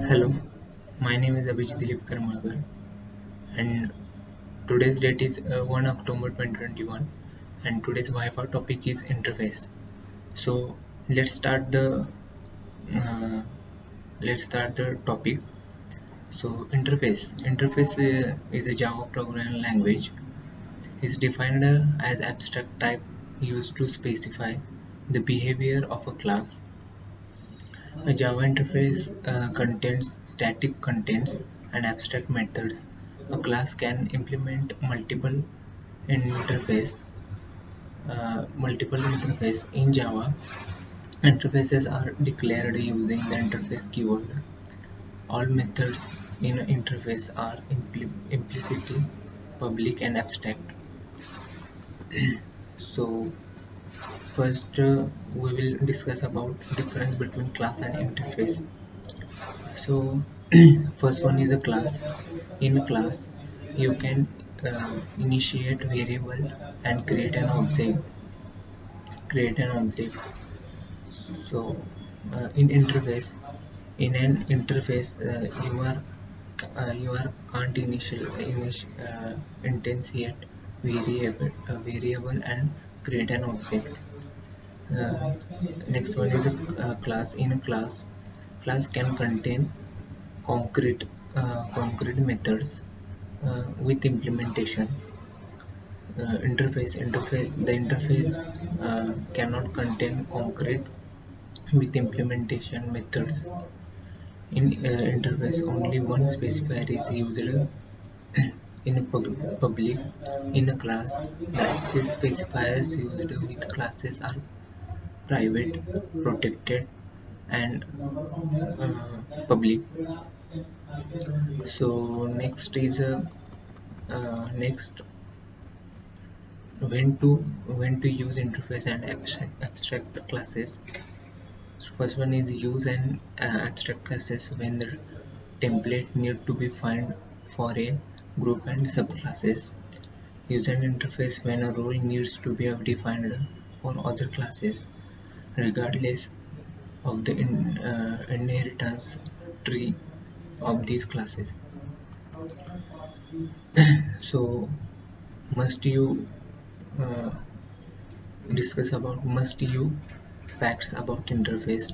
Hello, my name is Abhijit Dilip Karmalkar, and today's date is 1 October 2021, and today's Wi-Fi topic is interface. So let's start the uh, let's start the topic. So interface is a Java programming language. Is defined as abstract type used to specify the behavior of a class. A Java interface contains static contents and abstract methods. A class can implement interface multiple interface in Java. Interfaces are declared using the interface keyword. All methods in an interface are implicitly public and abstract. So first we will discuss about difference between class and interface. So first one is a class. In a class you can initiate variable and create an object. So in interface in an interface you are can't instantiate variable and create an object. uh, Next one is a class. In a class can contain concrete methods with implementation. The interface cannot contain concrete with implementation methods. In interface only one specifier is used in a public. In a class the access specifiers used with classes are private, protected, and public. So next, when to use interface and abstract classes. So first one is use an abstract classes when the template need to be found for a group and subclasses. Use an interface when a role needs to be defined for other classes, regardless of the inheritance tree of these classes. So must you uh, discuss about must you facts about interface.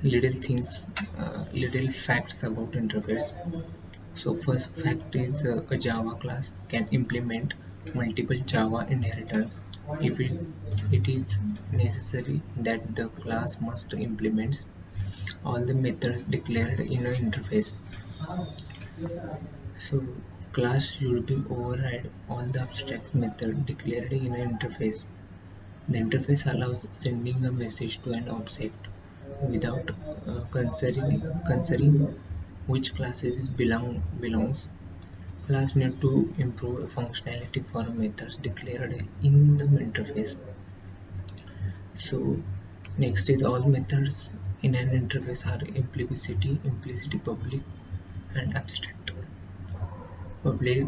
Little facts about interface. So first fact is a Java class can implement multiple Java inheritance if it is necessary that the class must implement all the methods declared in an interface. So class should be override all the abstract method declared in an interface. The interface allows sending a message to an object without considering which classes belongs. Class need to improve functionality for methods declared in the interface. So next is all methods in an interface are implicity, public, and abstract. Public.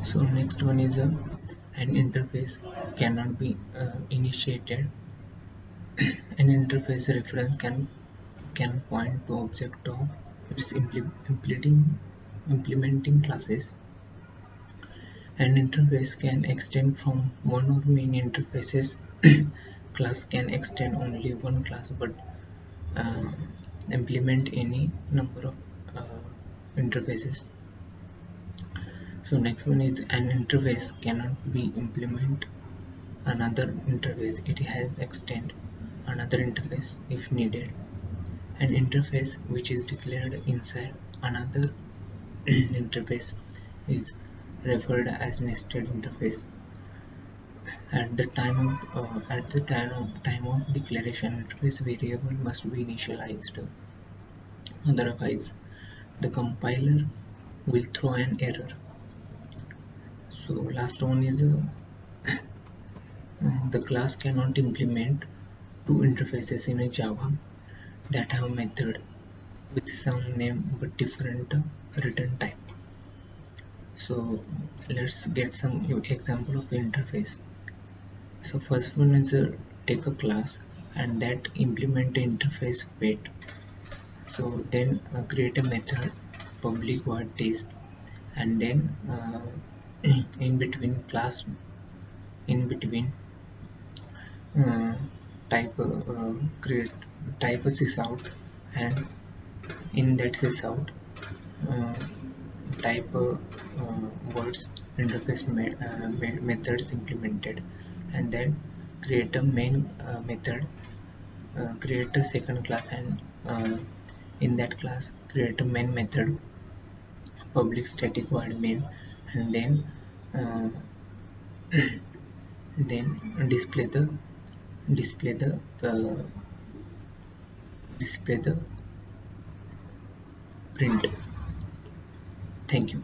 So next one is an interface cannot be initiated. An interface reference can point to object of its implementing classes. An interface can extend from one or many interfaces. Class can extend only one class but uh, implement any number of uh, interfaces. So next one is an interface cannot be implement another interface. It has extend another interface if needed. An interface which is declared inside another interface is referred as nested interface. At the time of declaration, interface variable must be initialized. Otherwise, the compiler will throw an error. So last one is the class cannot implement two interfaces in a Java that have method with some name but different return type. So let's get some example of interface. So first one is take a class and that implement the interface weight. So then create a method public void test, and then in between class, in between uh, create type a sysout, and in that sysout uh, type words interface methods implemented, and then create a main method, create a second class, and in that class create a main method public static void main, and uh, then display the uh, display the print. Thank you.